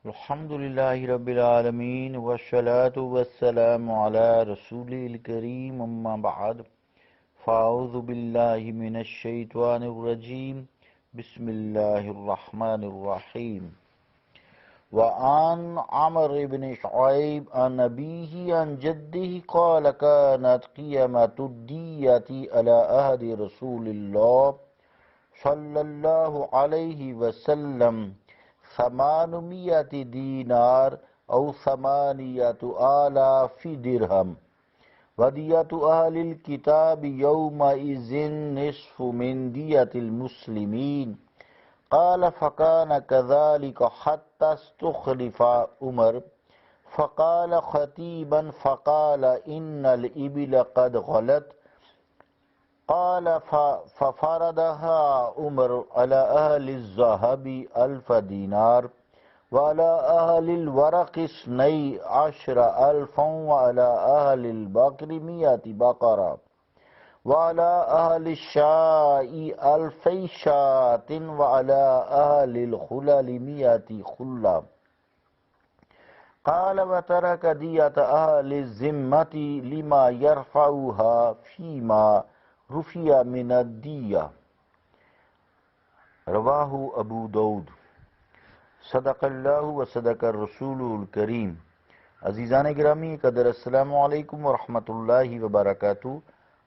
الحمد لله رب العالمين والصلاة والسلام على رسول الكريم أما بعد فأعوذ بالله من الشيطان الرجيم بسم الله الرحمن الرحيم وعن عمرو بن شعيب عن أبيه عن جده قال كانت قيمة الدية على عهد رسول الله صلى الله عليه وسلم 800 دینار او 8,000 درہم ودیت اہل الکتاب یومئذ نصف من دیت المسلمین قال فكان كذلك حتى استخلف عمر فقال خطيبا فقال إن الإبل قد غلت قال ففرضها عمر على أهل الذهب 1,000 دينار وعلى أهل الورق 12,000 وعلى أهل البقر 100 بقرة وعلى أهل الشاء 2,000 شاة وعلى أهل الخلل 100 خلة قال وترك دية أهل الذمة لما يرفعها فيما رفع من الدیہ رواہ ابو داؤد صدق اللہ و صدق الرسول الکریم۔ عزیزان گرامی قدر، السلام علیکم ورحمۃ اللہ وبرکاتہ۔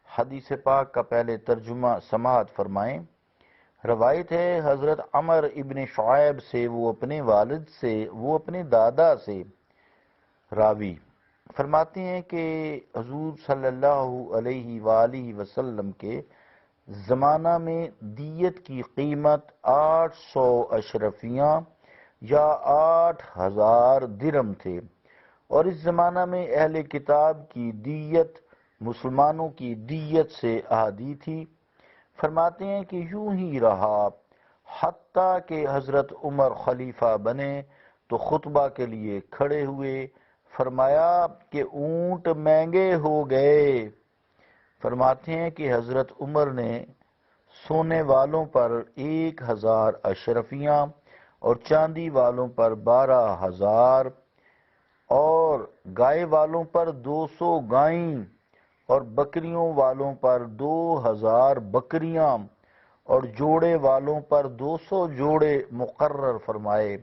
حدیث پاک کا پہلے ترجمہ سماعت فرمائیں۔ روایت ہے حضرت عمر ابن شعیب سے، وہ اپنے والد سے، وہ اپنے دادا سے راوی فرماتے ہیں کہ حضور صلی اللہ علیہ وآلہ وسلم کے زمانہ میں دیت کی قیمت 800 اشرفیاں یا 8,000 درہم تھے، اور اس زمانہ میں اہل کتاب کی دیت مسلمانوں کی دیت سے آدھی تھی۔ فرماتے ہیں کہ یوں ہی رہا حتیٰ کہ حضرت عمر خلیفہ بنے تو خطبہ کے لیے کھڑے ہوئے، فرمایا کہ اونٹ مہنگے ہو گئے۔ فرماتے ہیں کہ حضرت عمر نے سونے والوں پر 1,000 اشرفیاں اور چاندی والوں پر 12,000 اور گائے والوں پر 200 گائیں اور بکریوں والوں پر 2,000 بکریاں اور جوڑے والوں پر 200 جوڑے مقرر فرمائے۔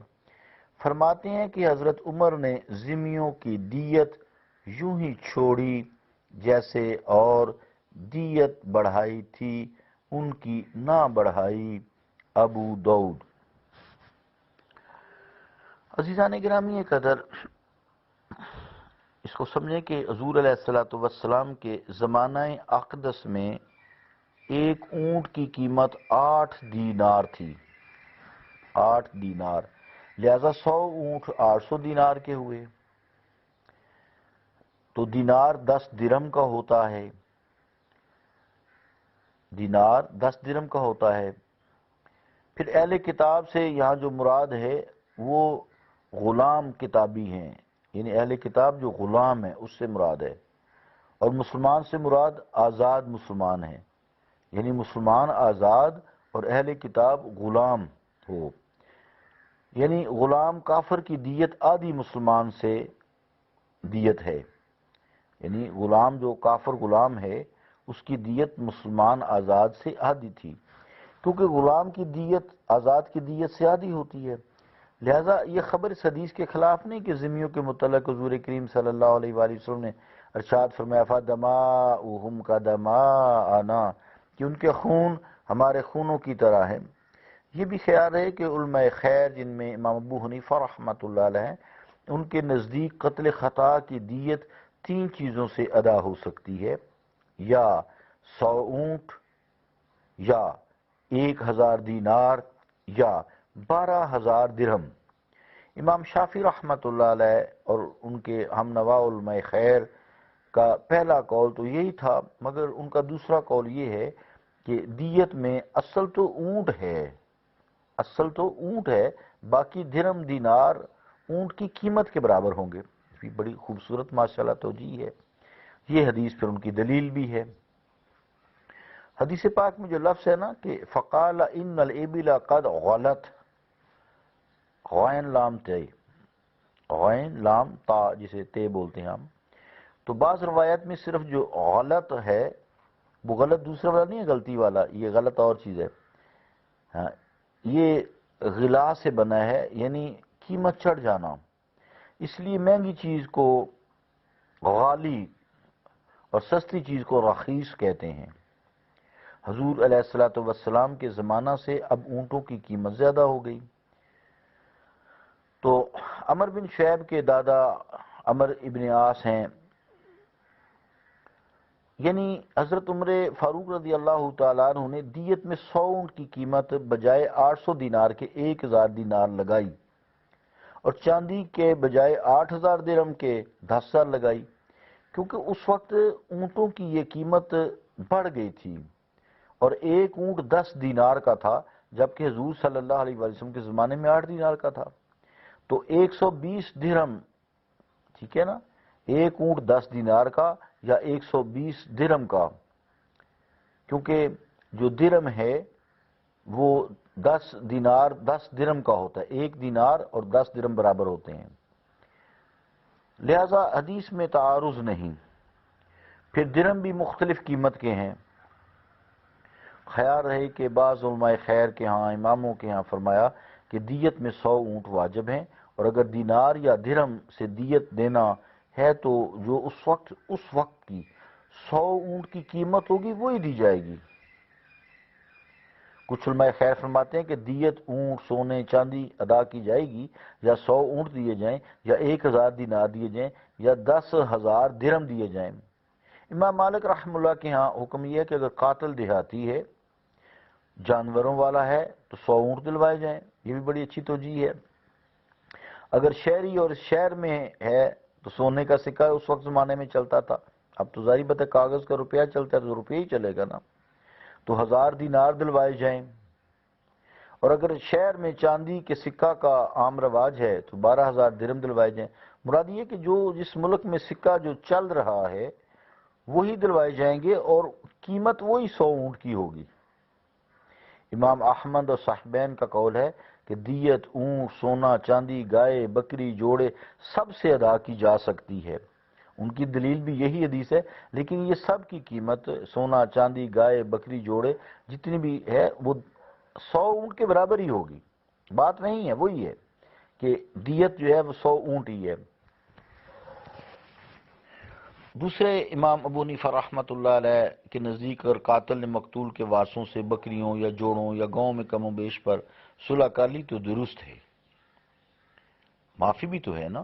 فرماتے ہیں کہ حضرت عمر نے ذمیوں کی دیت یوں ہی چھوڑی جیسے اور دیت بڑھائی تھی ان کی نہ بڑھائی۔ ابو داؤد۔ عزیزان گرامی قدر، اس کو سمجھیں کہ حضور علیہ السلام کے زمانہ اقدس میں ایک اونٹ کی قیمت 8 دینار تھی، 8 دینار، لہذا 100 اونٹ 800 دینار کے ہوئے تو دینار 10 درہم کا ہوتا ہے، دینار 10 درہم کا ہوتا ہے۔ پھر اہل کتاب سے یہاں جو مراد ہے وہ غلام کتابی ہیں، یعنی اہل کتاب جو غلام ہیں اس سے مراد ہے، اور مسلمان سے مراد آزاد مسلمان ہیں، یعنی مسلمان آزاد اور اہل کتاب غلام ہو، یعنی غلام کافر کی دیت آدھی مسلمان سے دیت ہے، یعنی غلام جو کافر غلام ہے اس کی دیت مسلمان آزاد سے آدھی تھی، کیونکہ غلام کی دیت آزاد کی دیت سے آدھی ہوتی ہے۔ لہذا یہ خبر اس حدیث کے خلاف نہیں کہ ذمیوں کے متعلق حضور کریم صلی اللہ علیہ وآلہ وسلم نے ارشاد فرمایا فَدَمَاؤُهُمْ كَدَمَاءَنَا، کہ ان کے خون ہمارے خونوں کی طرح ہے۔ یہ بھی خیال ہے کہ علماء خیر جن میں امام ابو حنیفہ رحمۃ اللہ علیہ ان کے نزدیک قتل خطا کی دیت 3 چیزوں سے ادا ہو سکتی ہے، یا 100 اونٹ، یا 1,000 دینار، یا 12,000 درہم۔ امام شافعی رحمۃ اللہ علیہ اور ان کے ہم نوا علماء خیر کا پہلا قول تو یہی تھا، مگر ان کا دوسرا قول یہ ہے کہ دیت میں اصل تو اونٹ ہے، اصل تو اونٹ ہے، باقی درہم دینار اونٹ کی قیمت کے برابر ہوں گے۔ یہ بڑی خوبصورت ماشاءاللہ توجیہ ہے، یہ حدیث پھر ان کی دلیل بھی ہے۔ حدیث پاک میں جو لفظ ہے نا کہ فقال ان الابل قد غلت، غائن لام تے، غین لام تا جسے تے بولتے ہیں ہم. تو بعض روایت میں صرف جو غلط ہے وہ غلط دوسرا والا نہیں ہے غلطی والا، یہ غلط اور چیز ہے. ہاں یہ غلا سے بنا ہے، یعنی قیمت چڑھ جانا. اس لیے مہنگی چیز کو غالی اور سستی چیز کو رخیص کہتے ہیں. حضور علیہ الصلوۃ والسلام کے زمانہ سے اب اونٹوں کی قیمت زیادہ ہو گئی. تو عمر بن شعیب کے دادا عمر ابن عاص ہیں، یعنی حضرت عمر فاروق رضی اللہ تعالیٰ عنہ نے دیت میں 100 اونٹ کی قیمت بجائے 800 دینار کے 1000 دینار لگائی، اور چاندی کے بجائے 8000 درہم کے 10,000 لگائی، کیونکہ اس وقت اونٹوں کی یہ قیمت بڑھ گئی تھی، اور ایک اونٹ 10 دینار کا تھا، جبکہ حضور صلی اللہ علیہ وسلم کے زمانے میں 8 دینار کا تھا. تو 120 درہم، ٹھیک ہے نا، ایک اونٹ 10 دینار کا یا 120 درہم کا، کیونکہ جو درہم ہے وہ 10 دینار 10 درہم کا ہوتا ہے، ایک دینار اور 10 درہم برابر ہوتے ہیں، لہذا حدیث میں تعارض نہیں. پھر درہم بھی مختلف قیمت کے ہیں. خیال رہے کہ بعض علماء خیر کے ہاں، اماموں کے ہاں فرمایا کہ دیت میں 100 اونٹ واجب ہیں، اور اگر دینار یا درہم سے دیت دینا ہے تو جو اس وقت کی 100 اونٹ کی قیمت ہوگی وہی دی جائے گی. کچھ علماء خیر فرماتے ہیں کہ دیت اونٹ سونے چاندی ادا کی جائے گی، یا 100 اونٹ دیے جائیں، یا 1000 دینار دیے جائیں، یا 10,000 درہم دیے جائیں. امام مالک رحمہ اللہ کے ہاں حکم یہ ہے کہ اگر قاتل دیہاتی ہے، جانوروں والا ہے، تو 100 اونٹ دلوائے جائیں. یہ بھی بڑی اچھی توجیہ ہے. اگر شہری اور شہر میں ہے تو سونے کا سکہ اس وقت زمانے میں چلتا تھا، اب تو ظاہر بات ہے کاغذ کا روپیہ چلتا ہے تو روپیہ ہی چلے گا نا، تو 1000 دینار دلوائے جائیں. اور اگر شہر میں چاندی کے سکہ کا عام رواج ہے تو 12,000 درہم دلوائے جائیں. مراد یہ کہ جو جس ملک میں سکہ جو چل رہا ہے وہی دلوائے جائیں گے، اور قیمت وہی 100 اونٹ کی ہوگی. امام احمد اور صاحبین کا قول ہے کہ دیت اونٹ سونا چاندی گائے بکری جوڑے سب سے ادا کی جا سکتی ہے. ان کی دلیل بھی یہی حدیث ہے، لیکن یہ سب کی قیمت سونا چاندی گائے بکری جوڑے جتنی بھی ہے وہ 100 اونٹ کے برابر ہی ہوگی. بات نہیں ہے، وہی ہے کہ دیت جو ہے وہ 100 اونٹ ہی ہے. دوسرے امام ابو حنیفہ رحمۃ اللہ علیہ کے نزدیک اگر قاتل نے مقتول کے وارثوں سے بکریوں یا جوڑوں یا گاؤں میں کم و بیش پر صلح کر لی تو درست ہے. معافی بھی تو ہے نا،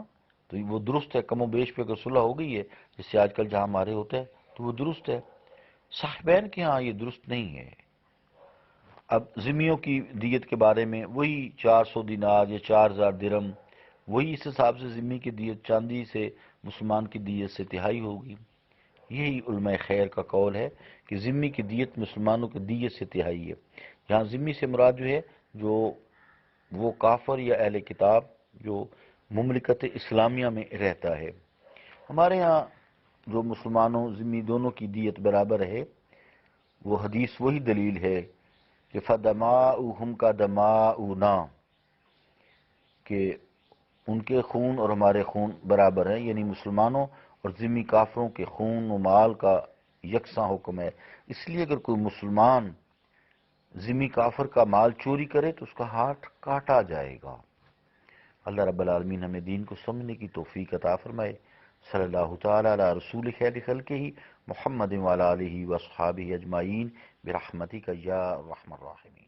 تو وہ درست ہے. کم و بیش پہ اگر صلح ہو گئی ہے، جس سے آج کل جہاں ہمارے ہوتا ہے، تو وہ درست ہے. صاحبین کے ہاں یہ درست نہیں ہے. اب ذمیوں کی دیت کے بارے میں وہی 400 دینار یا 4000 درہم، وہی اس حساب سے ذمی کی دیت چاندی سے مسلمان کی دیت سے تہائی ہوگی. یہی علماء خیر کا قول ہے کہ ذمی کی دیت مسلمانوں کی دیت سے تہائی ہے. یہاں ذمی سے مراد جو ہے جو وہ کافر یا اہل کتاب جو مملکت اسلامیہ میں رہتا ہے. ہمارے ہاں جو مسلمانوں ذمی دونوں کی دیت برابر ہے، وہ حدیث وہی دلیل ہے کہ فَدَمَاؤُهُمْ كَدَمَاؤُنَا، کہ ان کے خون اور ہمارے خون برابر ہیں، یعنی مسلمانوں اور ذمی کافروں کے خون و مال کا یکساں حکم ہے. اس لیے اگر کوئی مسلمان ذمی کافر کا مال چوری کرے تو اس کا ہاتھ کاٹا جائے گا. اللہ رب العالمین ہمیں دین کو سمجھنے کی توفیق عطا فرمائے. صلی اللہ تعالی علی رسول خیر خلقہ محمد وعلی آلہ واصحابہ اجمعین برحمتک یا ارحم الراحمین.